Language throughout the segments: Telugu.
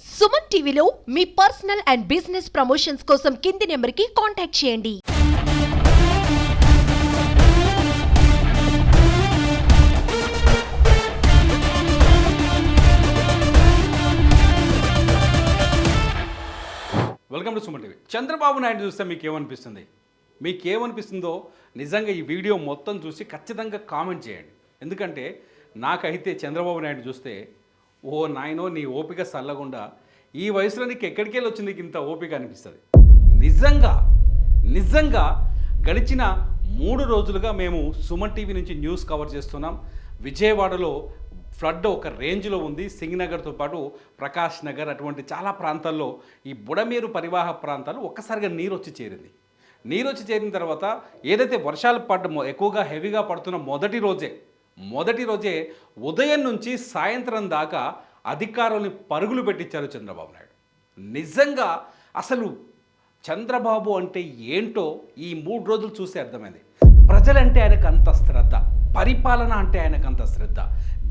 సుమన్ టీవీలో మీ పర్సనల్ అండ్ బిజినెస్ ప్రమోషన్స్ కోసం కింది నెంబర్కి కాంటాక్ట్ చేయండి. Welcome to Suman TV. Chandrababu Naidu చూస్తే మీకేమనిపిస్తుందో నిజంగా ఈ వీడియో మొత్తం చూసి ఖచ్చితంగా కామెంట్ చేయండి. ఎందుకంటే నాకైతే చంద్రబాబు నాయుడు చూస్తే ఓ నాయనో నీ ఓపిక సల్లగుండా ఈ వయసులో నీకు ఎక్కడికి వెళ్ళి వచ్చింది ఇంత ఓపిక అనిపిస్తుంది. నిజంగా గడిచిన 3 రోజులుగా మేము సుమన్ టీవీ నుంచి న్యూస్ కవర్ చేస్తున్నాం. విజయవాడలో ఫ్లడ్ ఒక రేంజ్లో ఉంది. సింగనగర్తో పాటు ప్రకాష్ నగర్ అటువంటి చాలా ప్రాంతాల్లో ఈ బుడమేరు పరివాహ ప్రాంతాలు ఒక్కసారిగా నీరు వచ్చి చేరిన తర్వాత ఏదైతే వర్షాలు ఎక్కువగా హెవీగా పడుతున్న మొదటి రోజే ఉదయం నుంచి సాయంత్రం దాకా అధికారులని పరుగులు పెట్టించారు చంద్రబాబు నాయుడు. నిజంగా అసలు చంద్రబాబు అంటే ఏంటో ఈ 3 రోజులు చూస్తే అర్థమైంది. ప్రజలంటే ఆయనకు అంత శ్రద్ధ, పరిపాలన అంటే ఆయనకు అంత శ్రద్ధ,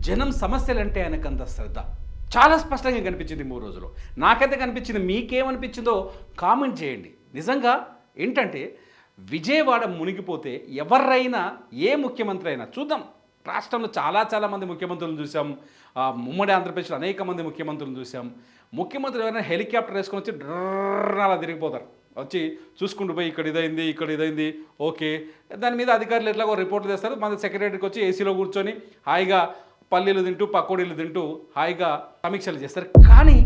జనం సమస్యలంటే ఆయనకు అంత శ్రద్ధ చాలా స్పష్టంగా కనిపించింది 3 రోజులు. నాకైతే కనిపించింది. మీకేమనిపించిందో కామెంట్ చేయండి. నిజంగా ఏంటంటే విజయవాడ మునిగిపోతే ఎవరైనా ఏ ముఖ్యమంత్రి అయినా చూద్దాం. రాష్ట్రంలో చాలా మంది ముఖ్యమంత్రులను చూసాం. ఉమ్మడి ఆంధ్రప్రదేశ్లో అనేక మంది ముఖ్యమంత్రులను చూసాం. ముఖ్యమంత్రులు ఎవరైనా హెలికాప్టర్ వేసుకొని వచ్చి అలా తిరిగిపోతారు. వచ్చి చూసుకుంటూ పోయి ఇక్కడ ఇదైంది ఓకే, దాని మీద అధికారులు ఎట్లాగో రిపోర్ట్లు చేస్తారు. మన సెక్రటరీకి వచ్చి ఏసీలో కూర్చొని హాయిగా పల్లీలు తింటూ పకోడీలు తింటూ హాయిగా సమీక్షలు చేస్తారు. కానీ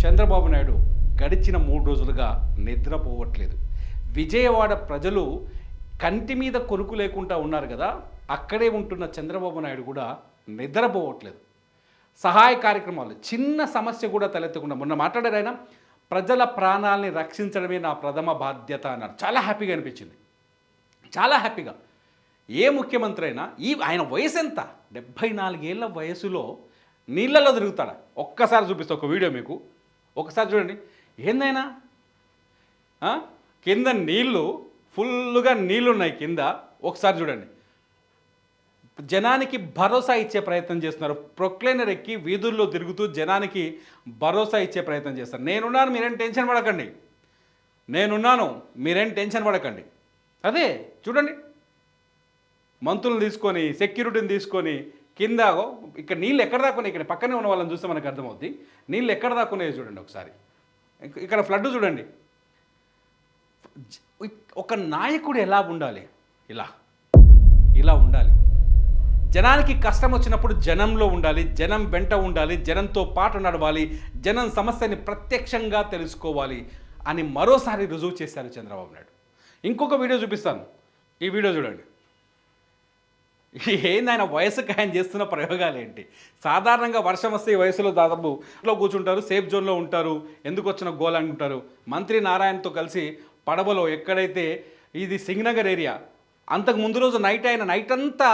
చంద్రబాబు నాయుడు గడిచిన 3 రోజులుగా నిద్రపోవట్లేదు. విజయవాడ ప్రజలు కంటి మీద కొనుక్కు లేకుండా ఉన్నారు కదా, అక్కడే ఉంటున్న చంద్రబాబు నాయుడు కూడా నిద్రపోవట్లేదు. సహాయ కార్యక్రమాలు చిన్న సమస్య కూడా తలెత్తకుండా మొన్న మాట్లాడారు ఆయన. ప్రజల ప్రాణాలని రక్షించడమే నా ప్రథమ బాధ్యత అన్నారు. చాలా హ్యాపీగా అనిపించింది. చాలా హ్యాపీగా. ఏ ముఖ్యమంత్రి అయినా ఆయన వయసు ఎంత? 74 ఏళ్ళ వయసులో నీళ్ళలో తిరుగుతాడా? ఒక్కసారి చూపిస్తా ఒక వీడియో మీకు. ఒకసారి చూడండి. ఏందైనా కింద నీళ్ళు ఫుల్గా నీళ్ళున్నాయి కింద. ఒకసారి చూడండి. జనానికి భరోసా ఇచ్చే ప్రయత్నం చేస్తున్నారు. ప్రొక్లైనర్ ఎక్కి వీధుల్లో తిరుగుతూ జనానికి భరోసా ఇచ్చే ప్రయత్నం చేస్తారు. నేనున్నాను, మీరేం టెన్షన్ పడకండి. అదే చూడండి, మంత్రులను తీసుకొని సెక్యూరిటీని తీసుకొని కింద ఇక్కడ నీళ్ళు ఎక్కడ దాక్కున్నాయి. ఇక్కడ పక్కనే ఉన్న వాళ్ళని చూస్తే మనకు అర్థమవుద్ది. నీళ్ళు ఎక్కడ దాక్కున్నాయో చూడండి ఒకసారి. ఇక్కడ ఫ్లడ్ చూడండి. ఒక నాయకుడు ఎలా ఉండాలి? ఇలా ఉండాలి. జనానికి కష్టం వచ్చినప్పుడు జనంలో ఉండాలి, జనం వెంట ఉండాలి, జనంతో పాటు నడవాలి, జనం సమస్యని ప్రత్యక్షంగా తెలుసుకోవాలి అని మరోసారి రుజువు చేశారు చంద్రబాబు నాయుడు. ఇంకొక వీడియో చూపిస్తాను. ఈ వీడియో చూడండి. ఏంది ఆయన వయసుకి ఆయన చేస్తున్న ప్రయోగాలు ఏంటి? సాధారణంగా వర్షం వస్తే ఈ వయసులో దాదాపు ఇంట్లో కూర్చుంటారు, సేఫ్ జోన్లో ఉంటారు, ఎందుకు వచ్చిన గోల్ అంటుంటారు. మంత్రి నారాయణతో కలిసి పడవలో ఎక్కడైతే ఇది సింగనగర్ ఏరియా, అంతకు ముందు రోజు నైట్ అంతా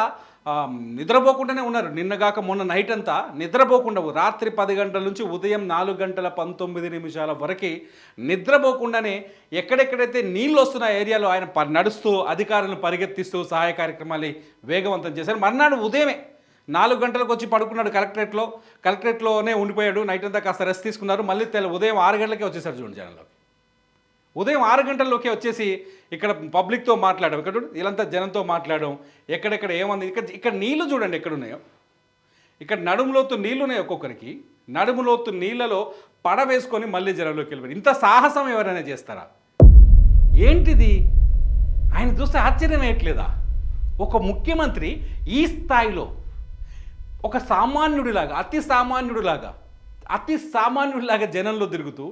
నిద్రపోకుండానే ఉన్నారు. నిన్నగాక మొన్న నైట్ అంతా నిద్రపోకుండా రాత్రి 10 గంటల నుంచి ఉదయం 4:19 వరకు నిద్రపోకుండానే ఎక్కడెక్కడైతే నీళ్ళు వస్తున్న ఏరియాలో ఆయన నడుస్తూ అధికారులను పరిగెత్తిస్తూ సహాయ కార్యక్రమాలు వేగవంతం చేశారు. మర్నాడు ఉదయమే 4 గంటలకు వచ్చి పడుకున్నాడు కలెక్టరేట్లోనే ఉండిపోయాడు. నైట్ అంతా కాస్త రెస్ట్ తీసుకున్నారు. మళ్ళీ ఉదయం 6 గంటలకే వచ్చేసారు చూడండి జనంలో. ఉదయం 6 గంటల్లోకి వచ్చేసి ఇక్కడ పబ్లిక్తో మాట్లాడడం, ఇక్కడ వీళ్ళంతా జనంతో మాట్లాడడం, ఎక్కడెక్కడ ఏమంది. ఇక్కడ నీళ్లు చూడండి ఎక్కడున్నాయో. ఇక్కడ నడుములోతు నీళ్ళు ఉన్నాయి. ఒక్కొక్కరికి నడుములోతు నీళ్ళలో పడ వేసుకొని మళ్ళీ జనంలోకి వెళ్ళిపోయి. ఇంత సాహసం ఎవరైనా చేస్తారా? ఏంటిది? ఆయన చూస్తే ఆశ్చర్యం వేయట్లేదా? ఒక ముఖ్యమంత్రి ఈ స్థాయిలో ఒక సామాన్యుడిలాగా అతి సామాన్యుడిలాగా జనంలో తిరుగుతూ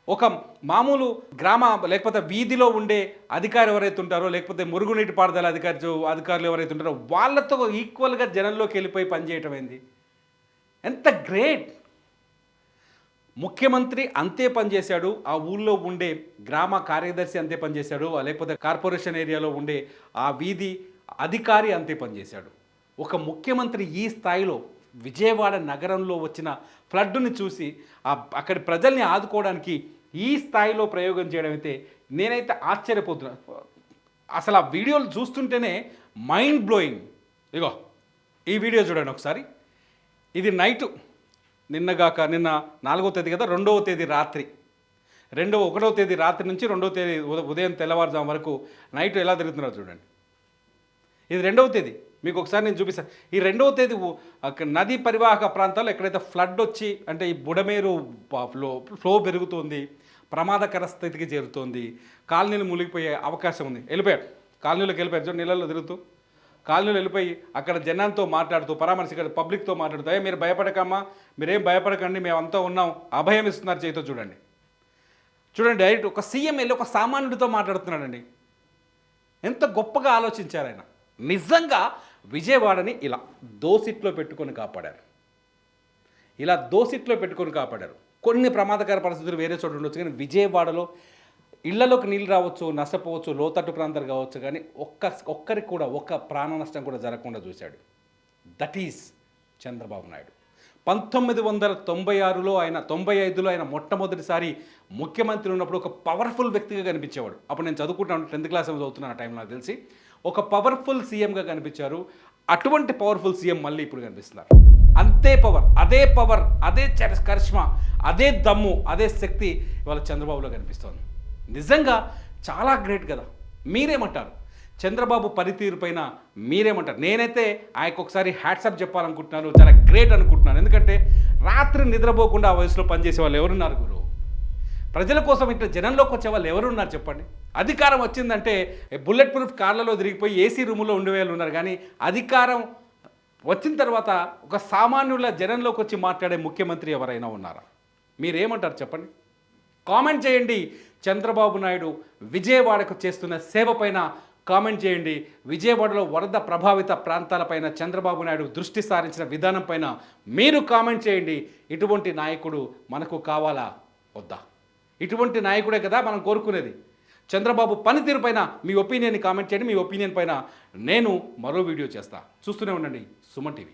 ఒక మామూలు గ్రామ లేకపోతే వీధిలో ఉండే అధికారి ఎవరైతే ఉంటారో, లేకపోతే మురుగునీటి పారుదల అధికారులు ఎవరైతే ఉంటారో వాళ్ళతో ఈక్వల్గా జనంలోకి వెళ్ళిపోయి పనిచేయటం ఏంది? ఎంత గ్రేట్! ముఖ్యమంత్రి అంతే పనిచేశాడు, ఆ ఊళ్ళో ఉండే గ్రామ కార్యదర్శి అంతే పనిచేశాడు, లేకపోతే కార్పొరేషన్ ఏరియాలో ఉండే ఆ వీధి అధికారి అంతే పనిచేశాడు. ఒక ముఖ్యమంత్రి ఈ స్థాయిలో విజయవాడ నగరంలో వచ్చిన ఫ్లడ్ని చూసి అక్కడి ప్రజల్ని ఆదుకోవడానికి ఈ స్థాయిలో ప్రయోగం చేయడం అయితే నేనైతే ఆశ్చర్యపోతున్నా. అసలు ఆ వీడియోలు చూస్తుంటేనే మైండ్ బ్లోయింగ్. ఇగో ఈ వీడియో చూడండి ఒకసారి. ఇది నైటు నిన్న 4వ తేదీ కదా, 2వ తేదీ రాత్రి 1వ తేదీ రాత్రి నుంచి 2వ తేదీ ఉదయం తెల్లవారుజాము వరకు నైట్ ఎలా తిరుగుతున్నారో చూడండి. ఇది 2వ తేదీ, మీకు ఒకసారి నేను చూపిస్తాను. ఈ 2వ తేదీ నదీ పరివాహక ప్రాంతాల్లో ఎక్కడైతే ఫ్లడ్ వచ్చి అంటే ఈ బుడమేరు ఫ్లో పెరుగుతుంది, ప్రమాదకర స్థితికి చేరుతోంది, కాలనీలు మునిగిపోయే అవకాశం ఉంది. వెళ్ళిపోయారు, కాలనీలోకి వెళ్ళిపోయారు. చూడండి, నీళ్ళల్లో తిరుగుతూ కాలనీలో వెళ్ళిపోయి అక్కడ జనాలతో మాట్లాడుతూ పరామర్శ పబ్లిక్తో మాట్లాడుతూ మీరు భయపడకమ్మా, మీరేం భయపడకండి, మేమంతా ఉన్నాం, అభయం ఇస్తున్నారు చేతితో. చూడండి డైరెక్ట్ ఒక సీఎం వెళ్ళి ఒక సామాన్యుడితో మాట్లాడుతున్నాడండి. ఎంత గొప్పగా ఆలోచించారు ఆయన. నిజంగా విజయవాడని ఇలా దోసిట్లో పెట్టుకొని కాపాడారు. కొన్ని ప్రమాదకర పరిస్థితులు వేరే చోట ఉండొచ్చు, కానీ విజయవాడలో ఇళ్లలోకి నీళ్ళు రావచ్చు, నష్టపోవచ్చు, లోతట్టు ప్రాంతాలు కావచ్చు, కానీ ఒక్కరికి కూడా ఒక్క ప్రాణ నష్టం కూడా జరగకుండా చూశాడు. That is Chandrababu Naidu. 1996లో 95లో ఆయన మొట్టమొదటిసారి ముఖ్యమంత్రి ఉన్నప్పుడు ఒక పవర్ఫుల్ వ్యక్తిగా కనిపించేవాడు. అప్పుడు నేను చదువుకుంటాను, 10th క్లాస్ చదువుతున్నాను ఆ టైం, నాకు తెలిసి. ఒక పవర్ఫుల్ సీఎంగా కనిపించారు. అటువంటి పవర్ఫుల్ సీఎం మళ్ళీ ఇప్పుడు కనిపిస్తున్నారు. అంతే పవర్, అదే కరిష్మా, అదే దమ్ము, అదే శక్తి ఇవాళ చంద్రబాబులో కనిపిస్తోంది. నిజంగా చాలా గ్రేట్ కదా. మీరేమంటారు? చంద్రబాబు పనితీరు పైన మీరేమంటారు? నేనైతే ఆయనకు ఒకసారి హ్యాట్సప్ చెప్పాలనుకుంటున్నాను, చాలా గ్రేట్ అనుకుంటున్నాను. ఎందుకంటే రాత్రి నిద్రపోకుండా ఆ వయసులో పనిచేసే వాళ్ళు ఎవరున్నారు గురు? ప్రజల కోసం ఇట్లా జనంలోకి వచ్చే వాళ్ళు ఎవరున్నారు చెప్పండి? అధికారం వచ్చిందంటే బుల్లెట్ ప్రూఫ్ కార్లలో తిరిగిపోయి ఏసీ రూములో ఉండేవాళ్ళు ఉన్నారు, కానీ అధికారం వచ్చిన తర్వాత ఒక సామాన్యుల జనంలోకి వచ్చి మాట్లాడే ముఖ్యమంత్రి ఎవరైనా ఉన్నారా? మీరేమంటారు చెప్పండి? కామెంట్ చేయండి. చంద్రబాబు నాయుడు విజయవాడకు చేస్తున్న సేవ పైన కామెంట్ చేయండి. విజయవాడలో వరద ప్రభావిత ప్రాంతాలపైన చంద్రబాబు నాయుడు దృష్టి సారించిన విధానం పైన మీరు కామెంట్ చేయండి. ఇటువంటి నాయకుడు మనకు కావాలా వద్దా? ఇటువంటి నాయకుడే కదా మనం కోరుకునేది. చంద్రబాబు పనితీరు పైన మీ ఒపీనియన్ని కామెంట్ చేయండి. మీ ఒపీనియన్ పైన నేను మరో వీడియో చేస్తా. చూస్తూనే ఉండండి సుమన్ టీవీ.